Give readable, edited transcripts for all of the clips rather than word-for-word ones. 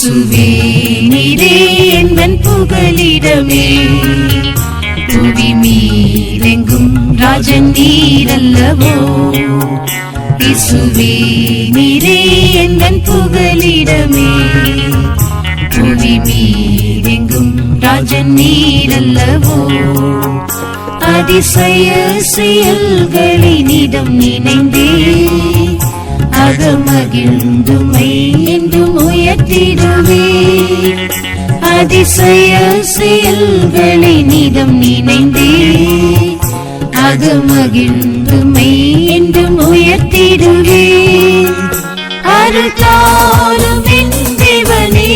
இயேசுவே நீரே எந்தன் புகலிடமே, புவி மீதெங்கும் ராஜன் நீரல்லவோ. இயேசுவே நீரே எந்தன் புகலிடமே, புவி மீதெங்கும் ராஜன் நீரல்லவோ. அதிசய செயல்களினிடம் நினைந்தே அகமகிழ்ந்துமை என்றும் உயர்த்திடுவே. அதிசய செயல்களினிடம் நினைந்தே அகமகிழ்ந்துமை என்றும் உயர்த்திடுவே. அருள்தாரும் என் தேவனே,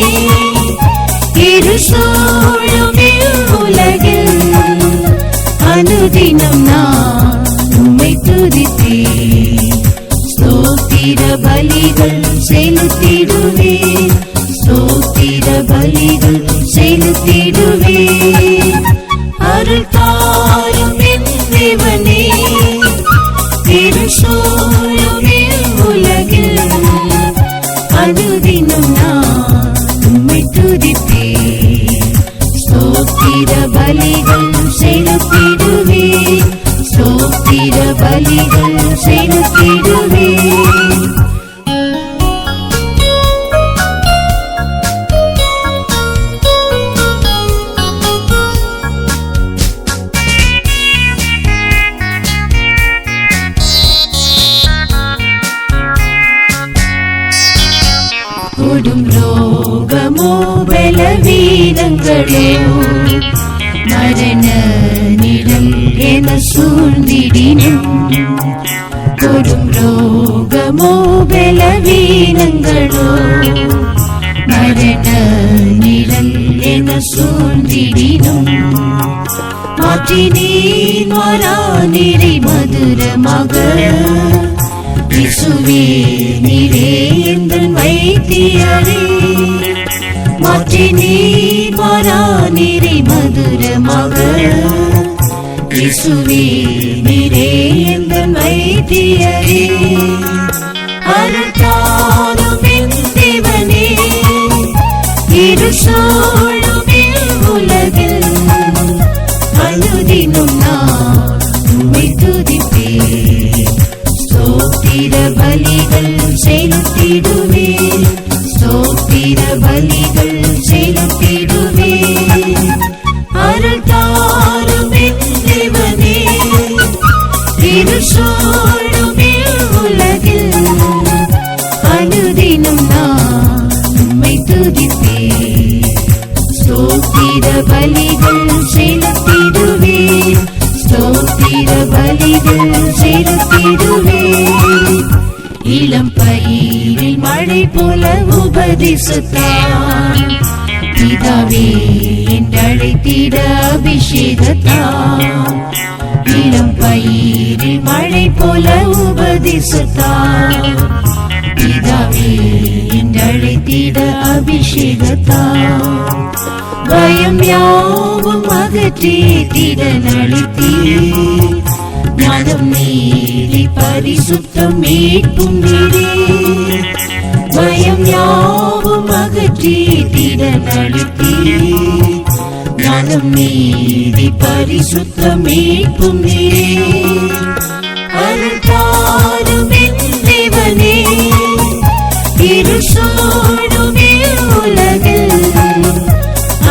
இருசூழும் உலகில் அனுதினம் நான் உம்மை துதித்தேன். ஸ்தோத்திர பலிகள் செலுத்திடுவே, ஸ்தோத்திர பலிகள் செலுத்திடுவே. அருள் தாரும் என் தேவனே, திருசூழும் உலகில் அனுதினம் நான் உம்மை துதித்தேன். ஸ்தோத்திர பலிகள் செலுத்திடுவே, ஸ்தோத்திர பலிகள் செலுத்திடுவே. கொடும் ரோகமோ பலவீனங்களோ மரண நிழல் என சூழ்ந்திடினும், கொடும் ரோகமோ பலவீனங்களோ மரண நிழல் என சூழ்ந்திடினும், மாற்றி நீர் மாறானிரை மதுரமாக. இயேசுவே நீரே எந்தன் வைத்தியரே, மாற்றி நீர் மாறானிரை மதுரமாக. இயேசுவே நீரே எந்தன் வைத்தியரே. அருள் தாரும் என் தேவனே, இருசூழும் உலகில் அனுதினம் நான் உம்மை துதிப்பேன். ஸ்தோத்திர பலிகள் செலுத்திடுவே, ஸ்தோத்திர பலிகள் செலுத்திடுவே. அருள் தாரும் என் தேவனே, திருசூழும் உலகில் அனுதினம் நான் உம்மை துதிப்பேன். ஸ்தோத்திர பலிகள் செலுத்திடுவே, ஸ்தோத்திர பலிகள் செலுத்திடுவே. இளம் பயிரில் மழை போல உபதேசத்தான், பிதாவே என்றழைத்திட அபிஷேகத்தான். இளம் பயிரில் மழை போல உபதேசத்தான், பிதாவே என்றழைத்திட அபிஷேகத்தான். பயம் யாவும் அகற்றி திடனளித்தீர், ஞானம் நீதி பரிசுத்தம் மீட்பும் நீரே. பயம் யாவும் அகற்றி திடனளித்தீர், ஞானம் நீதி பரிசுத்தம் மீட்பும் நீரே. அருள் தாரும் என் தேவனே, இருசூழும் உலகில்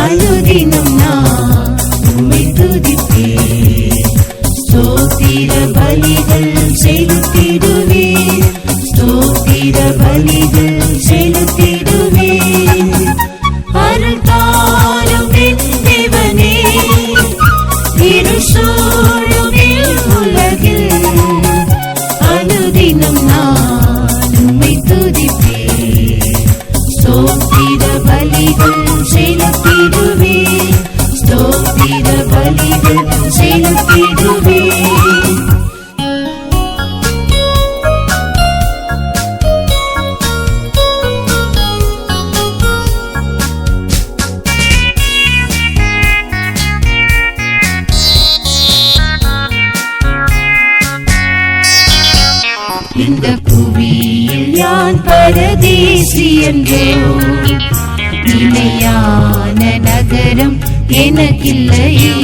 அனுதினம் நான் உம்மை துதிப்பேன். ஸ்தோத்திர பலிகள் செலுத்திடுவே, ஸ்தோத்திர பலிகள் செலுத்திடுவே. அருள் தாரும் என் தேவனே, இருசூழும் உலகில் அனுதினம் நான் உம்மை துதிப்பேன். ஸ்தோத்திர பலிகள் செலுத்திடுவே, ஸ்தோத்திர பலிகள் செலுத்திடுவே. இந்த புவியில் யான் பரதேசி என்றோ நிலையான நகரம் எனக்கில்லையே.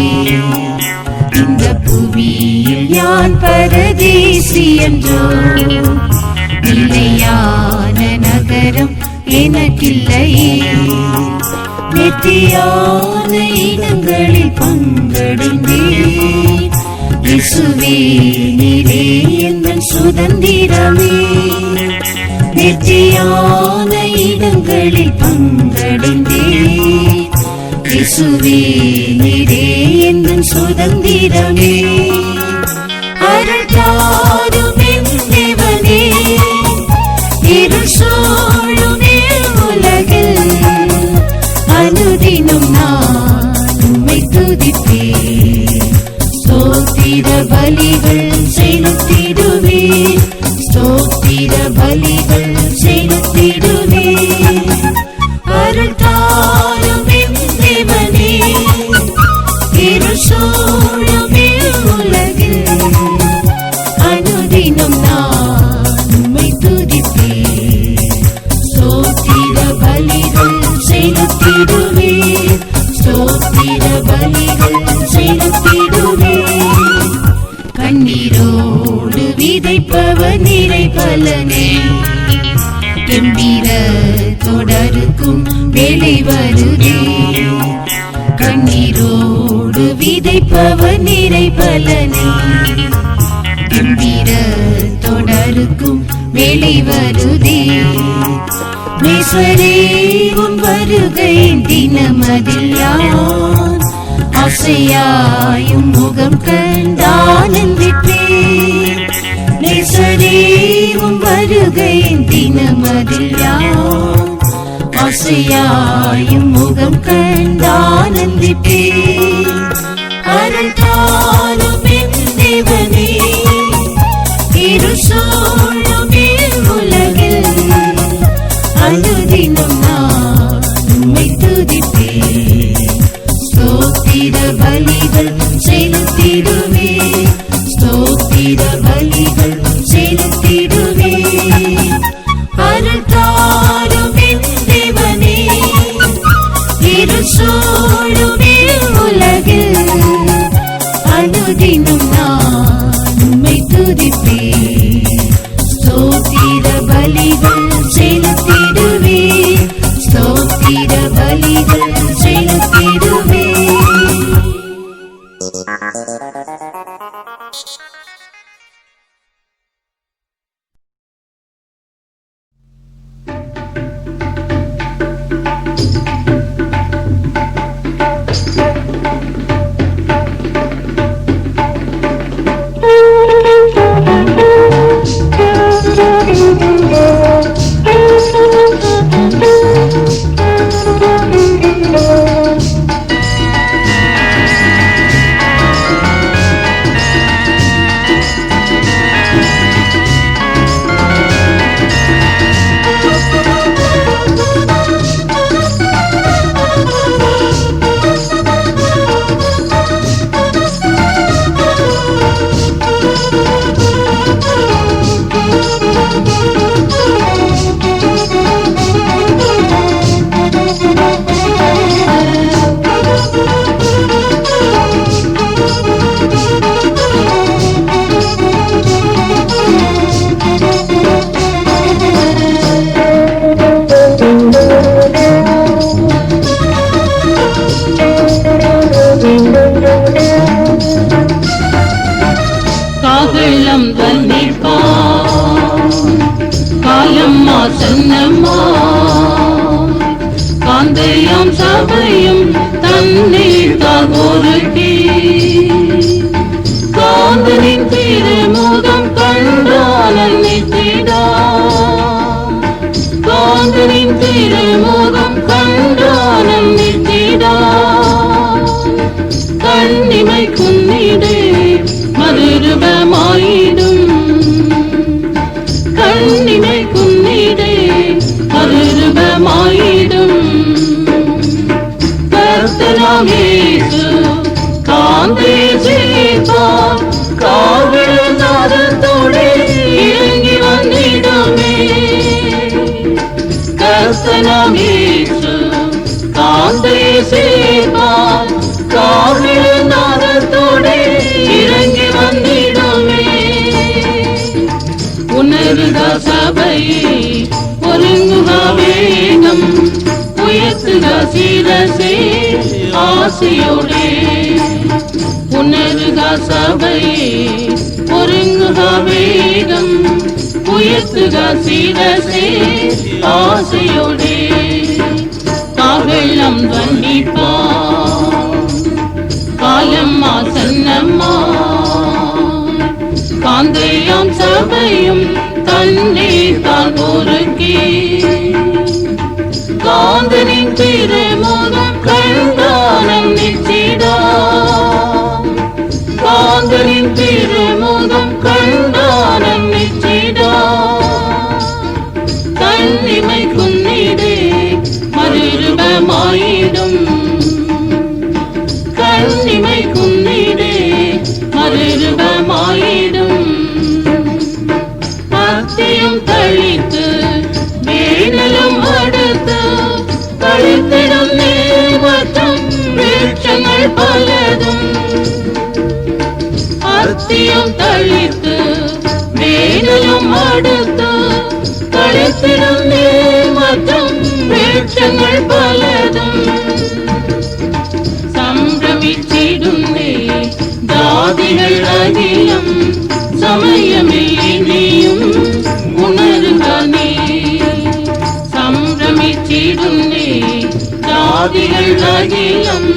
இந்த புவியில் யான் பரதேசி என்றோ, நிலையான நகரம் எனக்கில்லையே. நித்தியான இடங்களில் பங்கடைந்தேன். இயேசுவே நீரே எங்கள் சுதந்திரமே. நித்தியான இடங்களில் பங்கடைந்தேன். இயேசுவே நீரே எங்கள் சுதந்திரமே. அருள் தாரும் என் தேவனே, இருள் சூழும் உலகில் அனுதினம் நான் உம்மை துதிப்பேன். ஸ்தோத்திர பலிகள் செலுத்திடுவேன். ஸ்தோத்திர பலிகள் செலுத்திடுவேன். அருள் தாரும் என் தேவனே, இருள் சூழும் உலகில் அனுதினம் நான் உம்மை துதிப்பேன். ஸ்தோத்திர பலிகள் செலுத்திடுவேன். ஸ்தோத்திர பலிகள் செலுத்திடுவேன். கண்ணீரோடு விதைப்பவர் நிறை பலனே, கம்பீர தொடருக்கும் வேலை வருதே. கண்ணீரோடு விதைப்பவர் நிறை பலனே, கம்பீர தொடருக்கும் வேலை வருதே. நேசரே உன் வருகை தினமதில் யான் ஆசையாயும் முகம் கண்டானந்திப்பேன். நேசரே உன் வருகை தினமதில் யான் ஆசையாயும் முகம் கண்டானந்திப்பேன். அருள் தாரும் என் தேவனே, இருள் சூழும் உலகில் அனுதினம் நான் உம்மை துதிப்பேன். ஸ்தோத்திர பலிகள் செலுத்திடுவேன். ஸ்தோத்திர பலிகள் செலுத்திடுவேன். அருள் தாரும் என் தேவனே, இருள் சூழும் உலகில் அனுதினம் நான் உம்மை துதிப்பேன். ஸ்தோத்திர பலிகள் செலுத்திடுவேன். ஸ்தோத்திர பலிகள் செலுத்திடுவேன். காலம் தன்னிப்பா காலம்மா சென்னம்மா காந்தையும் சபையும் தண்ணீர் தாகோருட்டி காந்தனின் திருமுகம் கண்டால் நித்திடா காந்தனின் திருமுகம் கண்டால் நித்திடா கண்ணிமை குன்னிடே மதுரமாயிடும் கண்ணிமை குன்னிடே மதுரமாயிடும் கர்த்தனாம் இயேசு காந்தே ஜீவான் காவல் நாதத்தோடே இறங்கி வந்திடுமே கர்த்தனாம் இயேசு சேர்ப்பார். காவல் நாதத்தோடு இறங்கி வந்திடுமே. உணருக சபையே, ஒருங்குக வேகம், உயர்த்துக சிரசே ஆசையோடே. உணருக சபையே, ஒருங்குக வேகம், உயர்த்துக சிரசே ஆசையோடே. காவெள்ளம் வண்டிப்பார், காலம் ஆசன்னம்மா. காந்தையாம் சபையும் தன்னை தான் ஒருக்கி. காந்தனின் திருமுகம் கண்டானம் நிச்சிடா. காந்தனின் திருமுகம் கண்டானம் நிச்சிடா. கண்ணிமை குன்னிடே மறுரூபமாயிடும். கண்ணிமை குன்னிடே மறுரூபமாயிடும். பக்தியும் தளித்து வேணலும் அடுத்து கழித்திடும் நீர் மற்றும் விருட்சங்கள் பலதும். பக்தியும் தளித்து வேணலும் அடுத்து கழித்திடும் நீர் மற்றும் விருட்சங்கள் பலதும். சம்பிரமிச்சிடுமே ஜாதிகள் அகிலம், சமயமில்லை நீயும் உணருக நீ. சம்பிரமிச்சிடுமே ஜாதிகள் அகிலம்,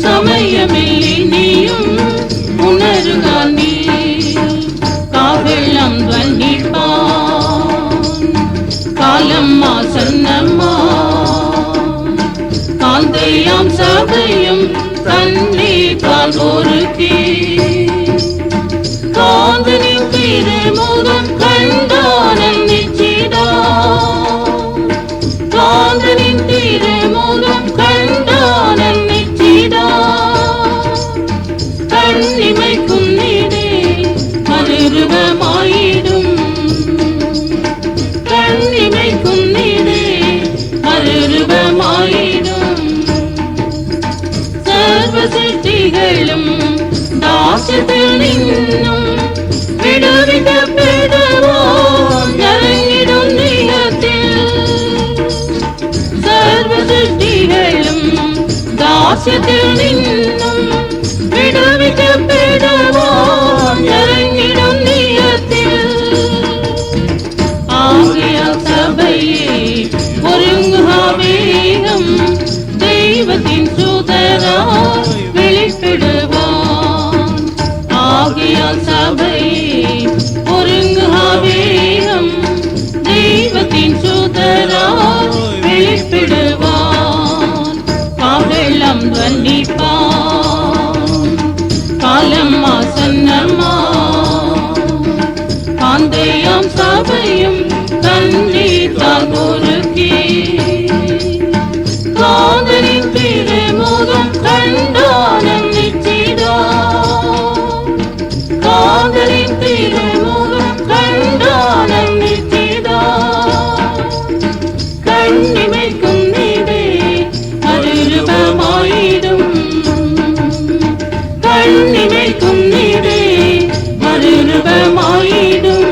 சமயமில்லை நீயும் உணருக நீ. காவெள்ளம் வண்டிப்பான், காலம் ஆசன்னம்மா. காந்தையாம் சபையும் தன்னை தான் ஒருக்கி. காந்தனின் திருமுகம் கண்டானம் நிச்சிடா. காந்தனின் திருமுகம் கண்டானம் நிச்சிடா. கண்ணிமை குன்னிடே மறுரூபமாயிடும். கண்ணிமை குன்னிடே மறுரூபமாயிடும். சர்வ சிருஷ்டிகளும் தாசத்தில் நின்னும் விடுவிக்கப்படுவோம் இறங்கிடும் நிலத்தில். சர்வ சிருஷ்டிகளும் தாசத்தில் நின்னும் விடுவிக்கப்படுவோம் இறங்கிடும் நிலத்தில். ஆகையால் சபையே, ஒருங்குக வேகம், தெய்வத்தின் சுதராய் வெளிப்படுவான். ஆகையால் சபையே, ஒருங்குக வேகம், தெய்வத்தின் சுதராய் வெளிப்படுவான். காவெள்ளம் வண்டிப்பான், காலம் ஆசன்னம்மா. காந்தையாம் சபையும் தன்னை தான் ஒருக்கி. காந்தனின் திருமுகம் கண்டானம் நிச்சிடா. காந்தனின் திருமுகம் கண்டானம் நிச்சிடா. கண்ணிமை குன்னிடே மறுரூபமாயிடும். கண்ணிமை குன்னிடே மறுரூபமாயிடும்.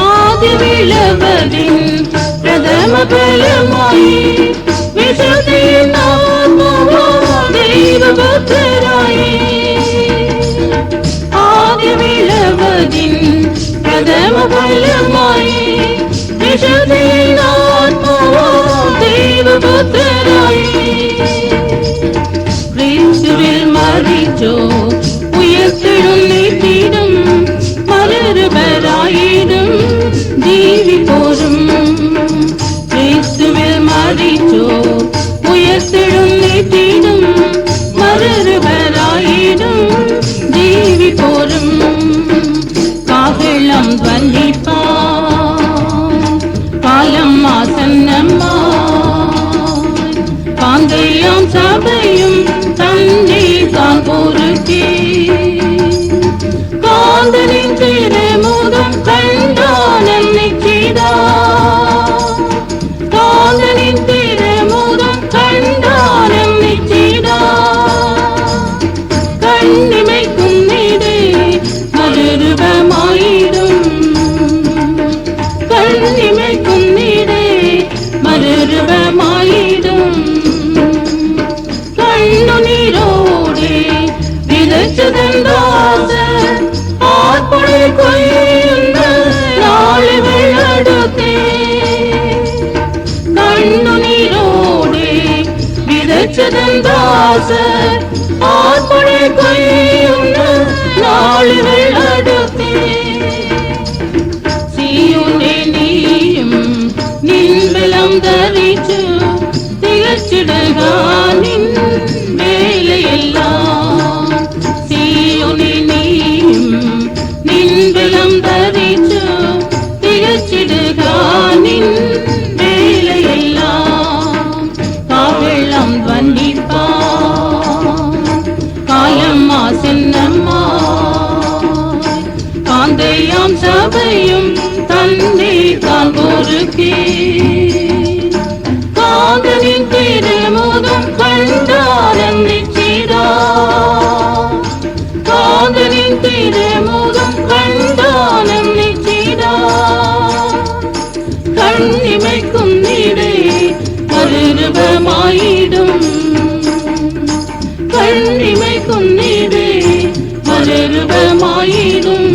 ஆதிவிளவதின் பிரதம பலமாய் விசுதியின் ஆத்மாவாய் தெய்வபக்தராய். ஆதிவிளவதின் பிரதம பலமாய் விசுதியின் ஆத்மாவாய் தெய்வபக்தராய். கிறிஸ்துவில் காவெல்லாம் துவனிப்பான் காலம் ஆசன்னம்மா காந்தையாம் சபையும் தந்தை தான் பொறுக்கே காந்தனின் திருமுகம் கண்டான் என்னை செய்தார் காந்தனின் திருமுகம் கண்டான் என்னை செய்தார் கண்ணிமைக்கும் நீடே மறுரூபமாயிடும் கண்ணிமைக்கும் நீடே மறுரூபமாயிடும் கண்ணு நீரோடே விதைச்சதென்றாச ஆற்படை கொய்யுண்ட நாளை வெள்ளடுத்தே கண்ணு நீரோடே விதைச்சதென்றாச ஆற்படை கொய்யுண்ட நாளை வெள்ளடுத்தே சீயோனே நீயும் நின் பலம் தரிச்சு திகழ்ச்சிடுக நின் வேலையெல்லாம் சீயோனே நீயும் நின் பலம் தரிச்சு திகழ்ச்சிடுக நின் வேலையெல்லாம் காவெல்லாம் துவனிப்பான் காலம் ஆசன்னம்மா காந்தையாம் சபையும் தந்தை தான் பொறுக்கே காந்தனின் திருமுகம் கண்டான் என்னை செய்தார் காந்தனின் திருமுகம் கண்டான் என்னை செய்தார் கண்ணிமைக்கும் நீடே மறுரூபமாயிடும் கண்ணிமைக்கும் நீடே மறுரூபமாயிடும்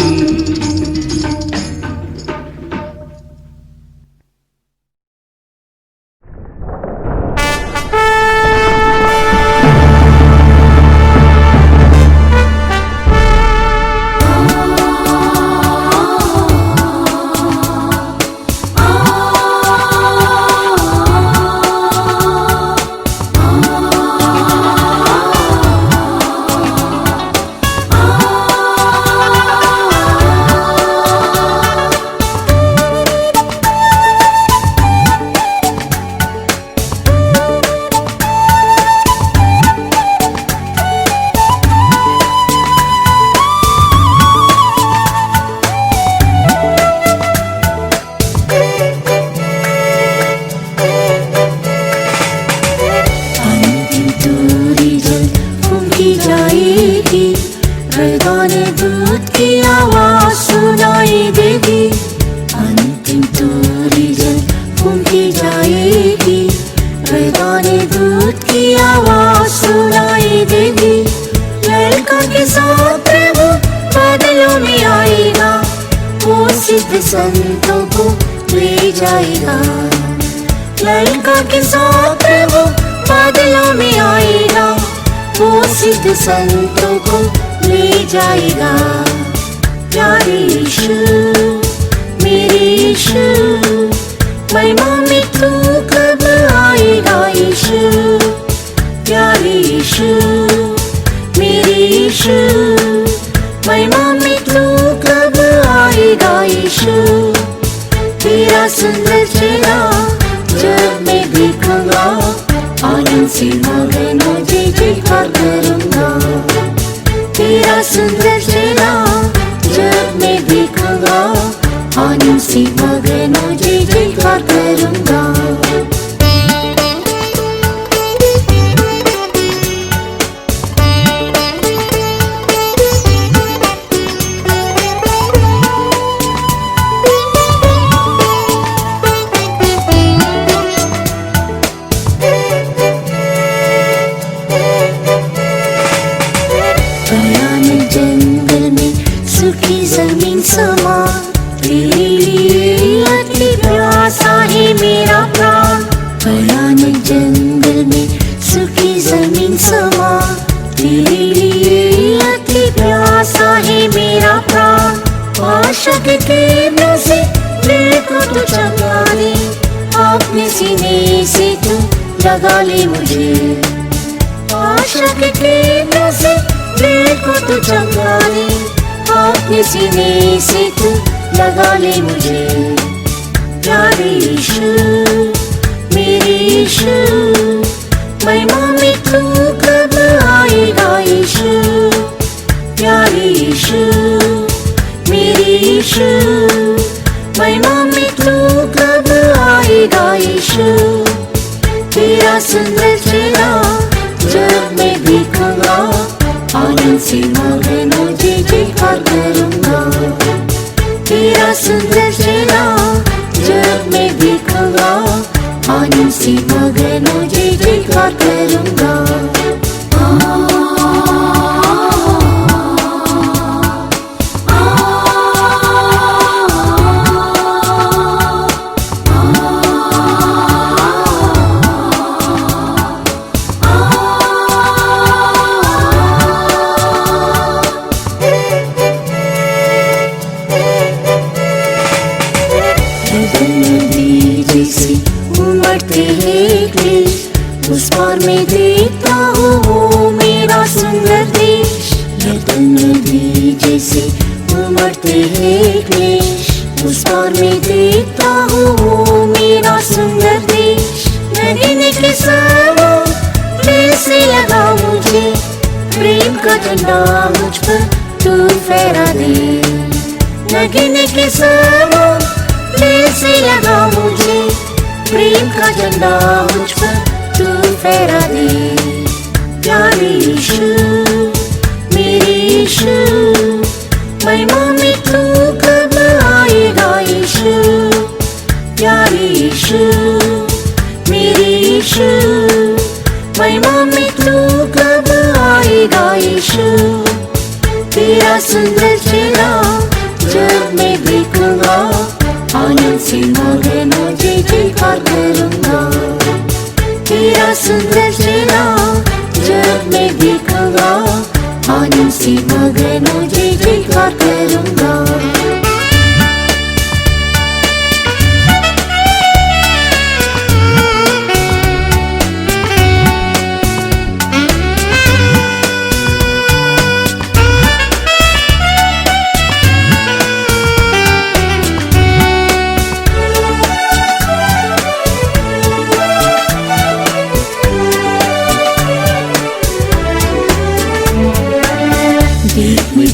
संतों को ले जाएगा लड़का के साथ वो बादलों में आएगा वो सिद्ध संतों को ले जाएगा प्यारे यीशु मेरे यीशु महिमा में तू कब आएगा यीशु प्यारे यीशु मेरे यीशु महिमा में तू कब आएगा यीशु तेरा सुंदर चेहरा जब मैं देखूंगा आनंद से मगन हो जय जयकार करूंगा तेरा सुंदर चेहरा जब मैं देखूंगा आनंद से मगन हो जय जयकार करूंगा लगा ले मुझे आशा के केंद्र से दिल को तू चंगा ले अपने सीने से तू लगा ले मुझे। प्यारे यीशु मेरे यीशु, महिमा में तू कब आएगा यीशु। प्यारे यीशु मेरे यीशु, महिमा में तू कब आएगा यीशु। तेरा सुंदर चेहरा जब मैं देखूंगा, आनंद से मगन हो जय जयकार करूंगा। तेरा सुंदर चेहरा जब मैं देखूंगा, आनंद से मगन हो जय जयकार करूंगा। नदी जैसे उमड़ते हैं क्लेश, उस पार में देखता हूँ वो मेरा सुंदर देश। नदी जैसे उमड़ते हैं क्लेश, उस पार में देखता हूँ वो मेरा सुंदर देश। नगीने के समान कैसे लगा मुझे, प्रेम का झंडा मुझ पर तू फहरा दे। नगीने के समान कैसे लगा मुझे, प्रेम का झंडा मुझ पर तू फहरा दे। प्यारे यीशु मेरे यीशु, महिमा में तू कब आएगा यीशु। प्यारे यीशु मेरे यीशु, महिमा में तू कब आएगा यीशु। तेरा सुंदर चेहरा जब मैं देखूंगा, आनंद से मगन हो जय जयकार करूंगा। तेरा सुंदर चेहरा जब मैं देखूंगा, आनंद से मगन हो जय जयकार करूंगा।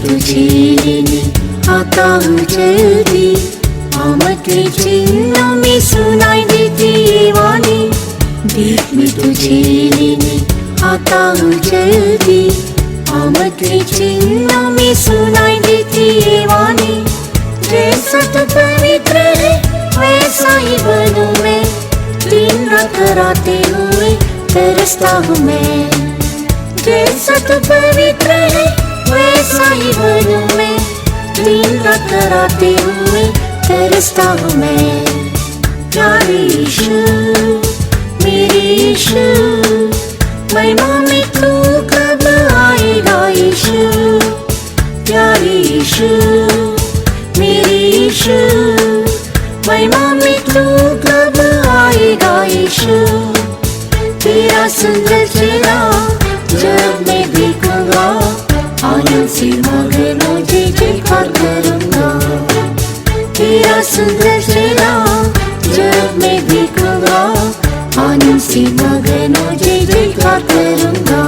तुझे लेने आता हूँ जल्दी, आमद के चिन्ह में सुनाई देती ये वाणी। देख मैं तुझे लेने आता हूँ जल्दी, आमद के चिन्ह में सुनाई देती ये वाणी। जैसा तू पवित्र है वैसा ही बनूं मैं, दिन रात कराते हुए तरसता हूँ मैं। जैसा तू पवित्र है वैसा ही बनूं मैं, दिन रात कराते हुए तरसता हूँ मैं। प्यारे यीशु मेरे यीशु, महिमा में तू कब आएगा यीशु। प्यारे यीशु मेरे यीशु, महिमा में तू कब आएगा यीशु। तेरा सुंदर चेहरा जब मैं देखूंगा, आनंद से मगन हो जय जयकार करूंगा। तेरा सुंदर चेहरा जब मैं देखूंगा, आनंद से मगन हो जय जयकार करूंगा।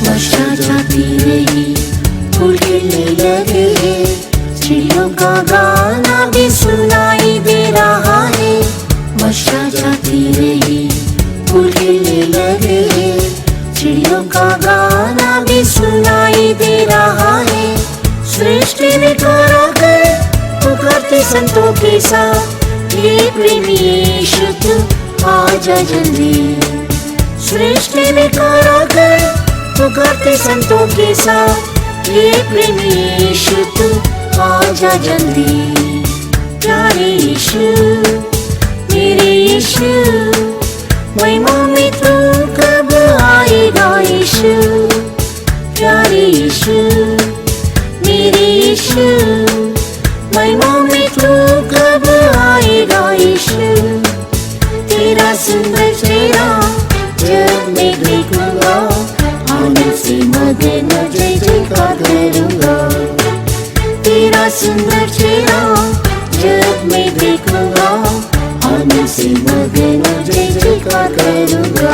वर्षा जाती रही, फूल खिलने लगे हैं, चिड़ियों का गाना भी सुनाई दे रहा है। वर्षा जाती रही, फूल खिलने लगे हैं, चिड़ियों का गाना भी सुनाई दे रहा है। सृष्टि में खड़ा कर पुकारते संतों के साथ, ये प्रेमी यीशु तू आजा जल्दी। सृष्टि में खड़ा कर पुकारते संतों के साथ, ये प्रेमी यीशु तू आजा जल्दी। प्यारे यीशु मेरे यीशु, महिमा में तू कब आएगा यीशु, प्यारे यीशु मेरे यीशु। महिमा में तू कब आएगा यीशु, तेरा सुंदर चेहरा जब मैं देखूंगा, आनंद से मगन जय जयकार करूंगा। तेरा सुंदर चेहरा जब मैं देखूंगा, आनंद से मगन जय जयकार करूंगा।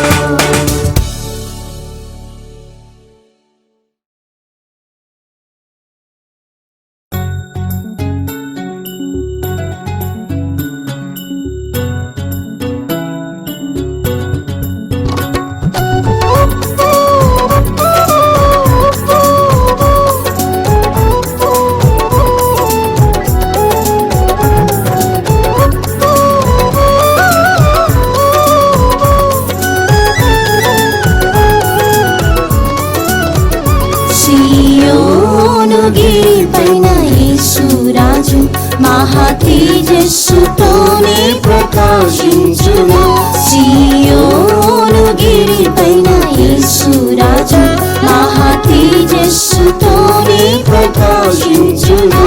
మహా తేజస్సుతోనే ప్రకాశించును, సీయోను గిరిపైన యేసురాజు మహా తేజస్సుతోనే ప్రకాశించును।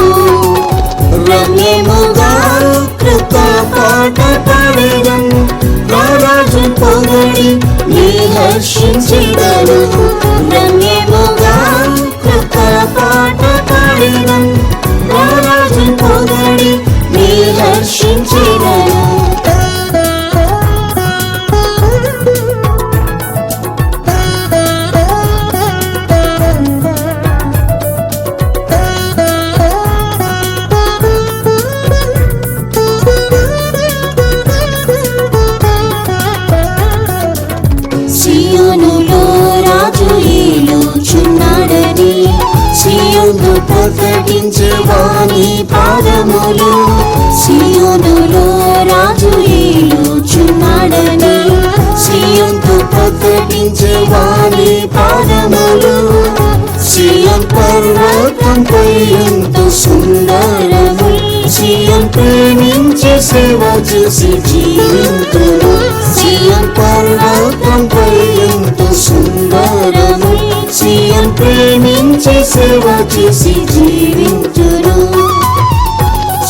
రమ్యముగా కృత పాట పాడెదన్, రారాజు పొగడి నీ హర్షించెదను। రమ్యముగా కృత పాట పాడెదన్, రారాజు పొగడి నీ హర్షించెదను। సియోనులో రాజు ఏలుచున్నాడని, సియోను ప్రకటించే వాని పాదములు। సియోనులో రాజు ఏలుచున్నాడని, సియోను ప్రకటించే వాని పాదములు। సియోన్ పర్వతంపై ఎంతో సుందరము, సియోన్ ప్రేమించే సేవ చేసి జీవింతును। సియోన్ పర్వతంపై ఎంతో సుందరము, సియోన్ ప్రేమించే సేవ చేసి జీవింతును।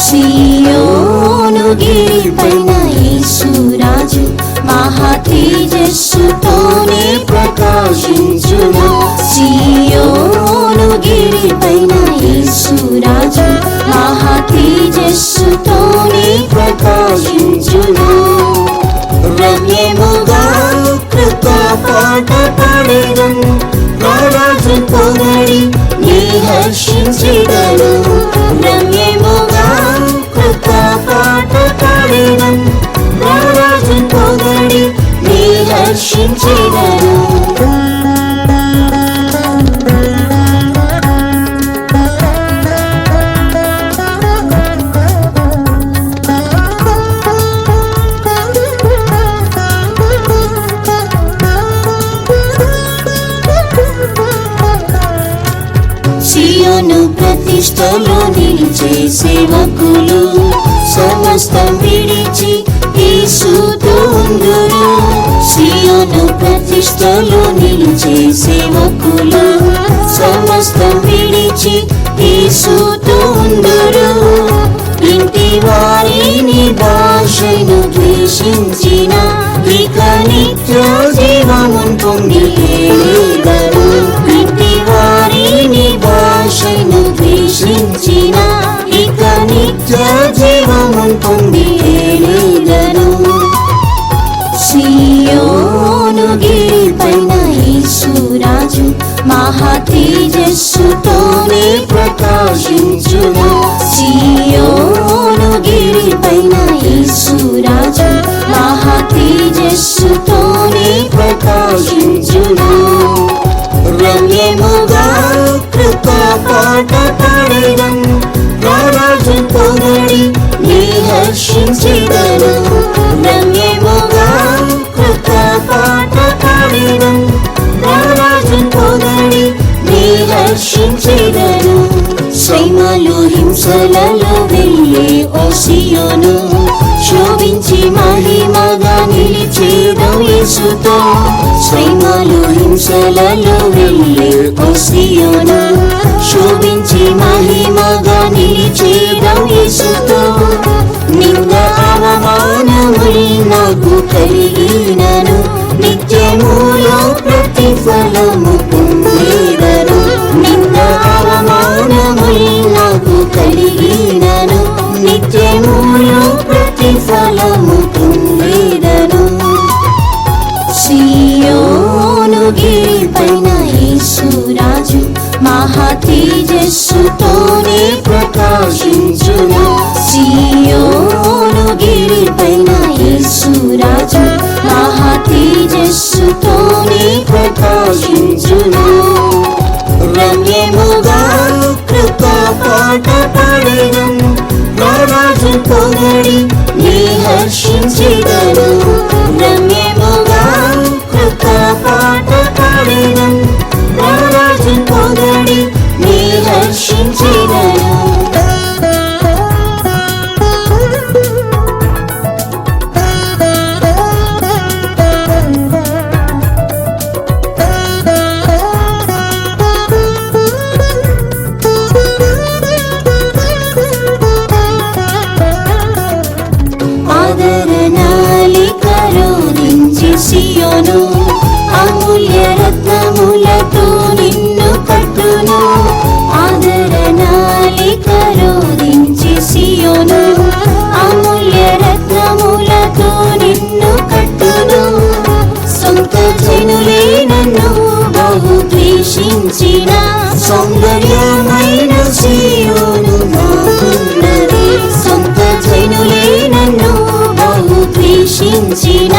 సియోను గిరిపైన యేసురాజు మహా తేజస్సుతోనే ప్రకాశించును, సియోను గిరిపైన యేసురాజు మహా తేజస్సుతోనే ప్రకాశించును। రమ్యముగా కృత పాట పాడెదన్, రారాజు పొగడి నీ హర్షించెదను। రమ్యముగా కృత పాట పాడెదన్, రారాజు పొగడి నీ హర్షించెదను। సియోను ప్రతిష్టలో నిలిచే సేవకులు, సమస్తం విడిచి యేసుతో ఉందురు। సియోను ప్రతిష్టలో నిలిచే సేవకులు, సమస్తం విడిచి యేసుతో ఉందురు। ఇంటి వారిని భాషను ద్వేషించిన, ఇక నిత్య జీవమున్ పొంది ఏలుదరు। ఇంటి వారిని భాషను ద్వేషించిన, ఇక నిత్య జీవమున్ పొంది ఏలుదరు। సియోను గిరిపైన యేసురాజు మహా తేజస్సుతోనే ప్రకాశించును, సియోను గిరిపైన యేసురాజు మహా తేజస్సుతోనే ప్రకాశించును। రమ్యముగా కృత పాట పాడెదన్, రారాజు పొగడి నీ హర్షించెదను। రమ్యముగా కృత పాట పాడెదన్, రారాజు పొగడి నీ హర్షించెదను। శ్రమలు హింసలలో వెళ్ళే ఓ సియోను, శోభించి మహిమగా నిలిచేదవు అంచెలలో వెళ్ళే ఓ సియోను, శోభించి మహిమగా నిలిచేదం యేసుతో. నింద అవమానములు నాకు కలిగినను, నిత్యములో ప్రతిఫలము పొందేదను. నింద అవమానములు నాకు కలిగినను, నిత్యములో ప్రతిఫలము పొందేదను. సియోను గిరిపైన యేసురాజు మహా తేజస్సుతోనే ప్రకాశించును. సియోను గిరిపైన యేసురాజు మహా తేజస్సుతోనే ప్రకాశించును. రమ్యముగా కృపా పాట పాడెదను, నా రాజు పొగడి నీ హర్షించెదను. రమ్యముగా కృపా పాట పాడెదను, నా రాజు పొగడి నీ హర్షించెదను. సియోను అమూల్య రత్నములతో నిన్ను కట్టును. ఆదరణాలికరోదించి సియోను అమూల్య రత్నములతో నిన్ను కట్టును. సొంత జనులే నన్ను బహు ద్వేషించిన, సౌందర్యమైన సియోను నాకున్నది. సొంత జనులే నన్ను బహు ద్వేషించిన,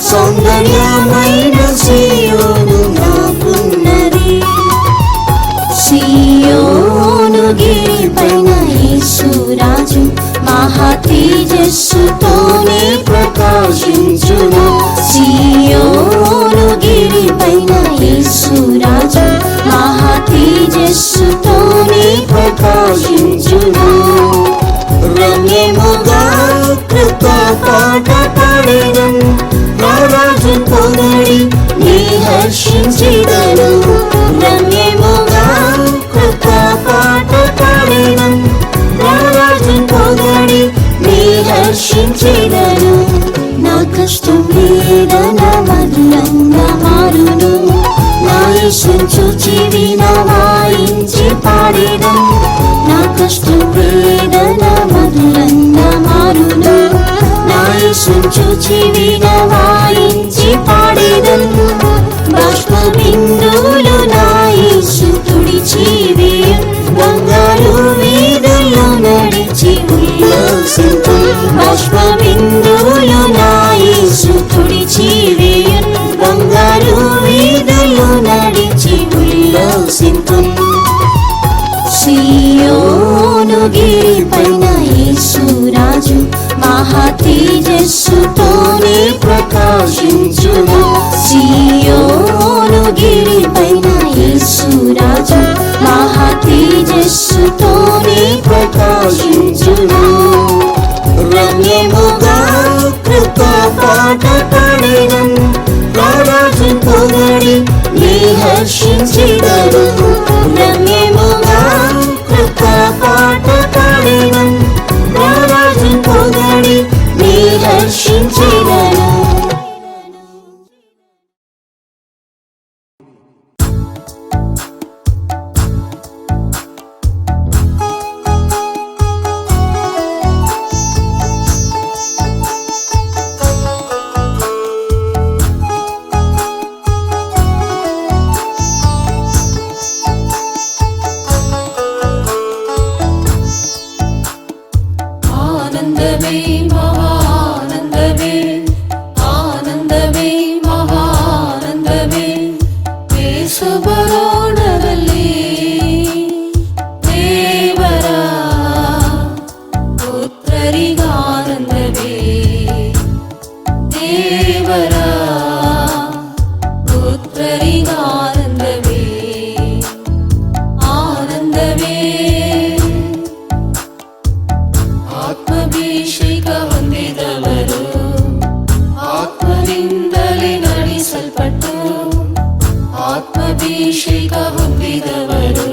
సౌందర్యమైన సియోను నాకున్నది. సియోను గిరిపైన యేసురాజు మహా తేజస్సుతోనే ప్రకాశించును. సియోను గిరిపైన యేసురాజు మహా తేజస్సుతోనే ప్రకాశించును. రమ్యముగా కృపా పాట పాడెదను, నా రాజు పొగడి నీ హర్షించెదను. రమ్యముగా కృపా పాట పాడెదను, నా రాజు పొగడి నీ హర్షించెదను. నా కష్టం వేదన మధురంగా మారును, నా యేసును చూచి వీణ వాయించి పాడెదను. నా కష్టం వేదన మధురంగా మారును, నా యేసును చూచి వీణ వాయించి పాడెదను. బాష్ప బిందువులు నా యేసు తుడిచి వేయును, బంగారు వీధుల్లో నడిచి ఉల్లాసింతు. బాష్ప బిందువులు నా యేసు తుడిచి వేయును, బంగారు వీధుల్లో నడిచి ఉల్లాసింతు. సియోను గిరిపైన యేసురాజు మహా తేజస్సుతోనే ప్రకాశించును. సియోను గిరిపైన యేసురాజు మహా తేజస్సుతోనే ప్రకాశించును. రమ్యముగా కృపా పాట పాడెదను, నా రాజు పొగడి నీ హర్షించెదను. రమ్యముగా కృపా పాట పాడెదను, నా రాజు పొగడి నీ హర్షించెదను. ఆనందమే మహానందమే, ఆనందమే మహానందమే, యేసు ಬರೋಣದಲ್ಲಿ ದೇವರ ಪುತ್ರರಿಗಾನಂದವೇ, ದೇವರ ಪುತ್ರರಿಗಾನಂದವೇ, ಆನಂದವೇ. ಆತ್ಮಾಭಿಷೇಕ ಹೊಂದಿದವರು ಆತ್ಮದಿಂದಲೇ ನಡೆಸಲ್ಪಟ್ಟು ಆತ್ಮಾಭಿಷೇಕ ಹೊಂದಿದವರು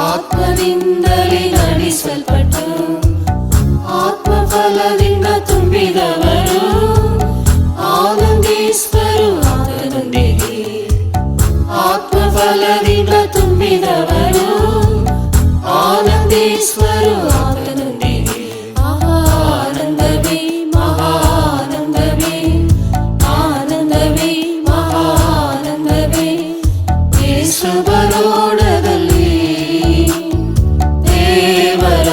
ಆತ್ಮದಿಂದಲೇ ನಡೆಸಲ್ಪಟ್ಟು ಆತ್ಮಫಲದಿಂದ ತುಂಬಿದವರು ಆನಂದಿಸುವರು ಆತನೊಂದಿಗೆ. ಆತ್ಮಫಲದಿಂದ ತುಂಬಿದವರು ಆನಂದಿಸುವರು ಆತನೊಂದಿಗೆ. ಆನಂದವೇ ಮಹಾನಂದವೇ, ಆನಂದವೇ ಮಹಾನಂದವೇ, ಯೇಸು ಬರೋಣದಲ್ಲಿ ದೇವರ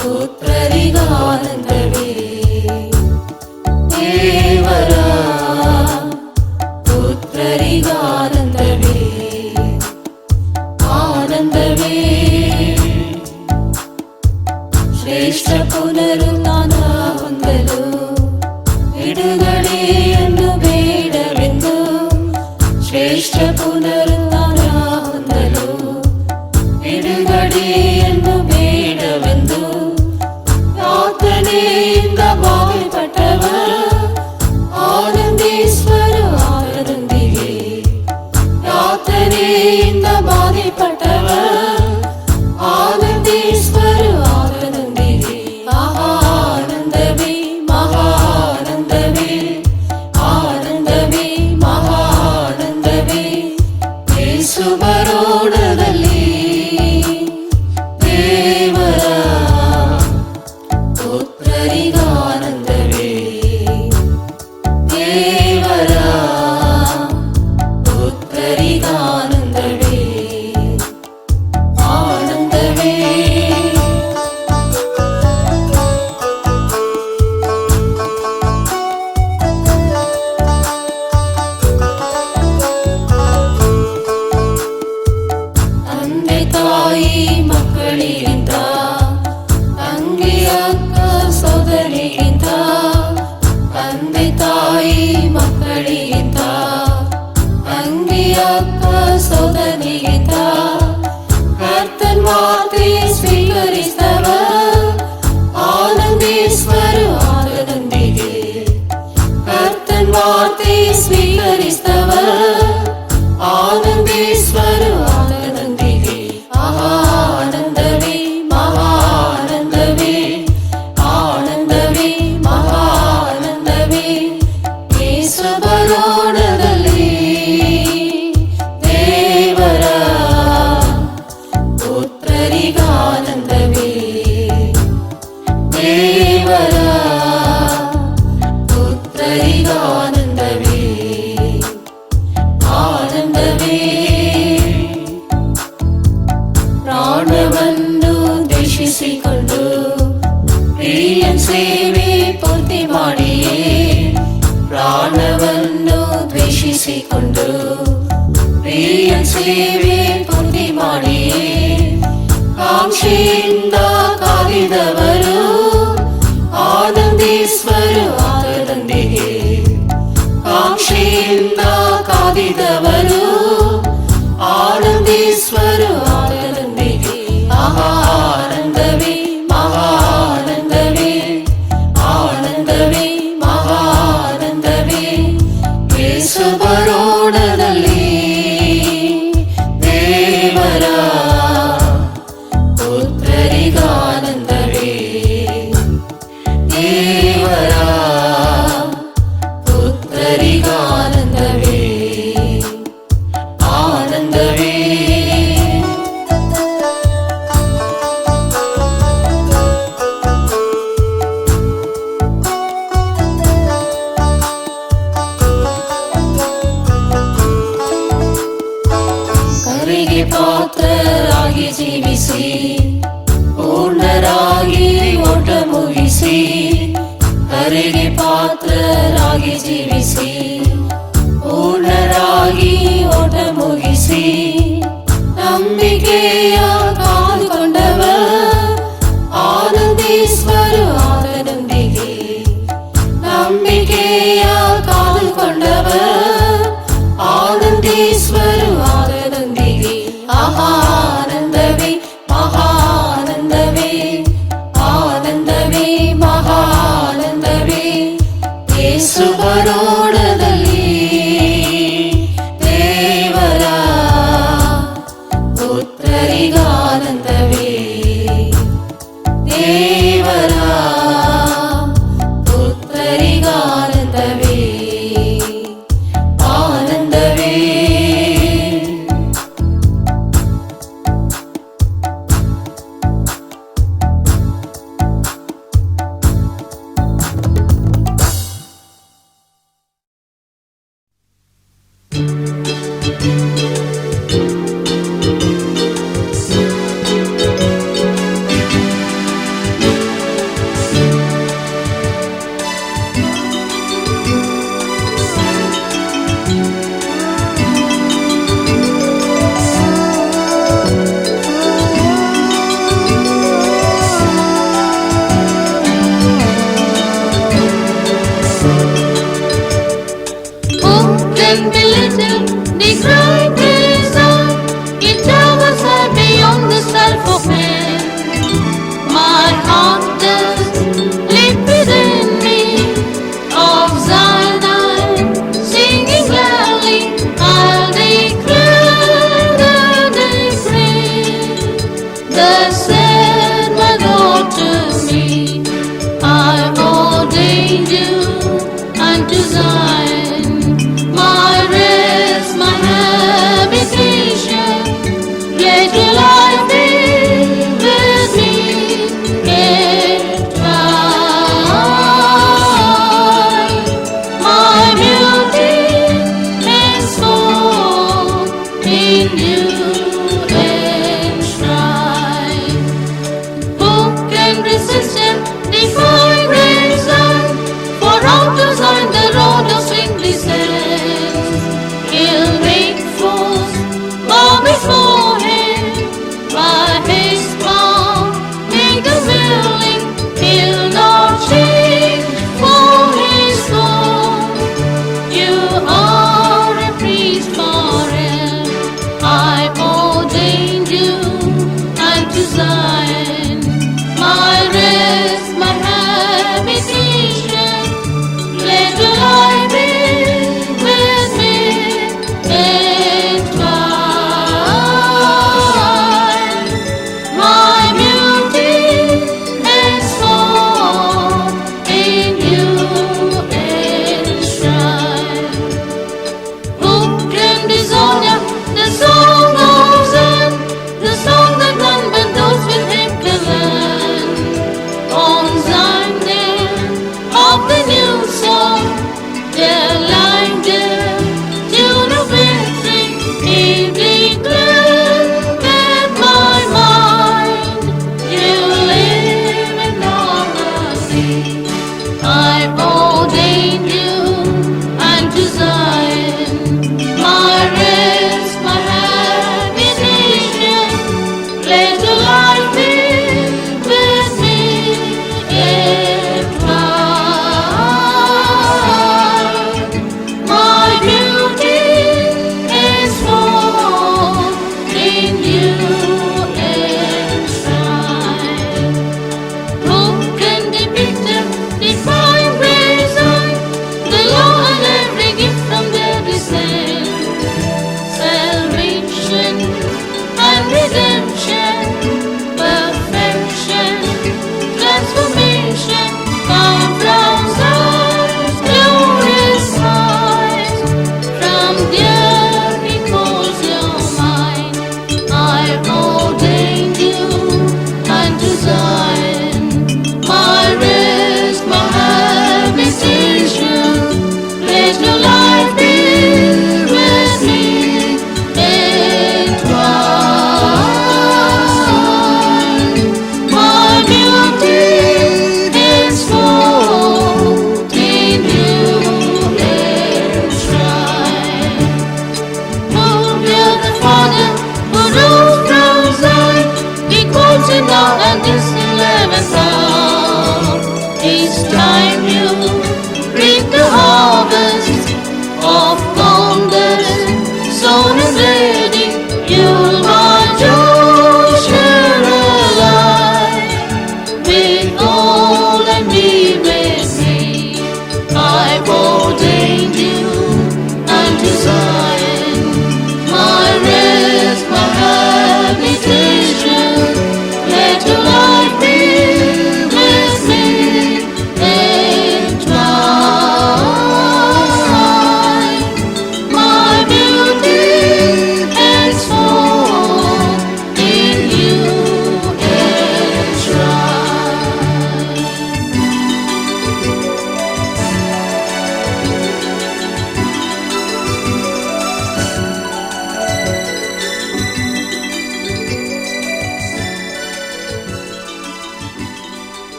ಪುತ್ರರಿಗಾನಂದವೇ, ದೇವರ ಪುತ್ರರಿಗಾನಂದವೇ, ಆನಂದವೇ. ಶ್ರೇಷ್ಠ ಪುನರುತ್ಥಾನ ಹೊಂದಲು ಬಿಡುಗಡೆಯನ್ನು ಬೇಡವೆಂದು, ಶ್ರೇಷ್ಠ ಪುನರುತ್ಥಾನ ಹೊಂದಲು ಬಿಡುಗಡೆಯನ್ನು ಬೇಡವೆಂದು ಯಾತನೆಯಿಂದ ಬಾಧೆಪಟ್ಟವರು ಆನಂದಿಸುವರು ಆತನೊಂದಿಗೆ. ಯಾತನೆಯಿಂದ ಬಾಧೆಪಟ್ಟವರು ಆನಂದಿಸುವರು ಆತನೊಂದಿಗೆ. ಆನಂದವೇ ಮಹಾನಂದವೇ, ಆನಂದವೇ ಮಹಾನಂದವೇ, ಯೇಸು ಬರೋಣದಲ್ಲಿ ದೇವರ ಪುತ್ರರಿಗಾನಂದವೇ, ದೇವರ ಪುತ್ರರಿಗಾನಂದವೇ, ಆನಂದವೇ. ತಂದೆ ತಾಯಿ ಮಕ್ಕಳಿಗಿಂತ, ತಂಗಿ ಅಕ್ಕ ಸೋದರಿಗಿಂತ, ತಂದೆ ತಾಯಿ ಮಕ್ಕಳಿಗಿಂತ, ತಂಗಿ ಅಕ್ಕ ಸೋದರಿಗಿಂತ ಕರ್ತನ್ ಮಾತೆ ಸ್ವೀಕರಿಸಿದವ ಆನಂದಿಸುವರು ಆತನೊಂದಿಗೆ. ಕರ್ತನ್ ಮಾತೆ ಸ್ವೀಕರಿಸಿದವ ಆನಂದಿಸುವರು ಆತನೊಂದಿಗೆ. ಆನಂದವೇ ಮಹಾನಂದವೇ, ಆನಂದವೇ ಮಹಾನಂದವೇ, ಯೇಸು ಬರೋಣದಲ್ಲಿ ದೇವರ ಪುತ್ರರಿಗಾನಂದವೇ, ದೇವರ ಪುತ್ರರಿಗಾನಂದವೇ, ಆನಂದವೇ. ಪ್ರಾಣವನ್ನು ದ್ವೇಷಿಸಿಕೊಂಡು ಪ್ರಿಯನ್ ಸೇವೆ ಪೂರ್ತಿ ಮಾಡಿಯೇ, ಪ್ರಾಣವನ್ನು ದ್ವೇಷಿಸಿಕೊಂಡು ಪ್ರಿಯನ್ ಸೇವೆ ಪೂರ್ತಿ ಮಾಡಿಯೇ, ಕಾಂಕ್ಷೆಯಿಂದ ಕಾದಿದವರು ಆನಂದಿಸುವರು ಆತನೊಂದಿಗೆ. ಕಾಂಕ್ಷೆಯಿಂದ ಕಾದಿದವರು ಆನಂದಿಸುವರು ಆತನೊಂದಿಗೆ. ಆನಂದವೇ ಮಹಾನಂದವೇ, ಆನಂದವೇ ಮಹಾನಂದವೇ, ಯೇಸು ಬರೋಣದಲ್ಲಿ ದೇವರ ಪುತ್ರರಿಗಾನಂದವೇ, ದೇವರ ಪುತ್ರರಿಗಾನಂದವೇ, ಆನಂದವೇ. ಕರೆಗೆ ಪಾತ್ರರಾಗಿ ಜೀವಿಸಿ ಪೂರ್ಣರಾಗಿ ಓಟ ಮುಗಿಸಿ, ಕರೆಗೆ ಪಾತ್ರರಾಗಿ ಜೀವಿಸಿ ಪೂರ್ಣರಾಗಿ ಓಟ ಮುಗಿಸಿ, ನಂಬಿಕೆಯ ಕಾದುಕೊಂಡವ ಆನಂದಿಸುವರು ಆತನೊಂದಿಗೆ. ನಂಬಿಕೆಯ ಕಾದುಕೊಂಡವ ಆನಂದಿಸುವರು ಆತನೊಂದಿಗೆ. ಆನಂದವೇ ಮಹಾನಂದವೇ, ಆನಂದವೇ ಮಹಾನಂದವೇ, ಯೇಸು ಬರೋಣದಲ್ಲಿ ordained you unto Zion. My rest, my habitation. Let your life be with me entwined. My beauty henceforth in you enshrined. Who can resist him, defy great sun? For out of Zion the road of sweet descends. He'll make fools bow before him. By his power make them willing. He'll not change for his throne. You are a priest forever. I ordained you unto Zion. My rest, my habitation. Let your life be with me entwined. My beauty henceforth in you enshrined. Who can disown you? The song goes on, the song that none but those with him can learn. On Zion there of the new song, their life, their tune of victory, he declared that my mind you live in harmony. I ordained you unto Zion. My rest, my habitation. Let your life be with me entwined. My beauty henceforth in you enshrined. Who can depict them, define grace and the law and every gift from their descent? Salvation and redemption, perfection, transformation, come from Zion's glorious heights. From there he calls your mind. I ordained you unto Zion. My rest, my habitation. Let your life be with me entwined. My beauty henceforth in you enshrined. Who will the Father who rose from Zion? He calls you now at this 11th hour. It's time you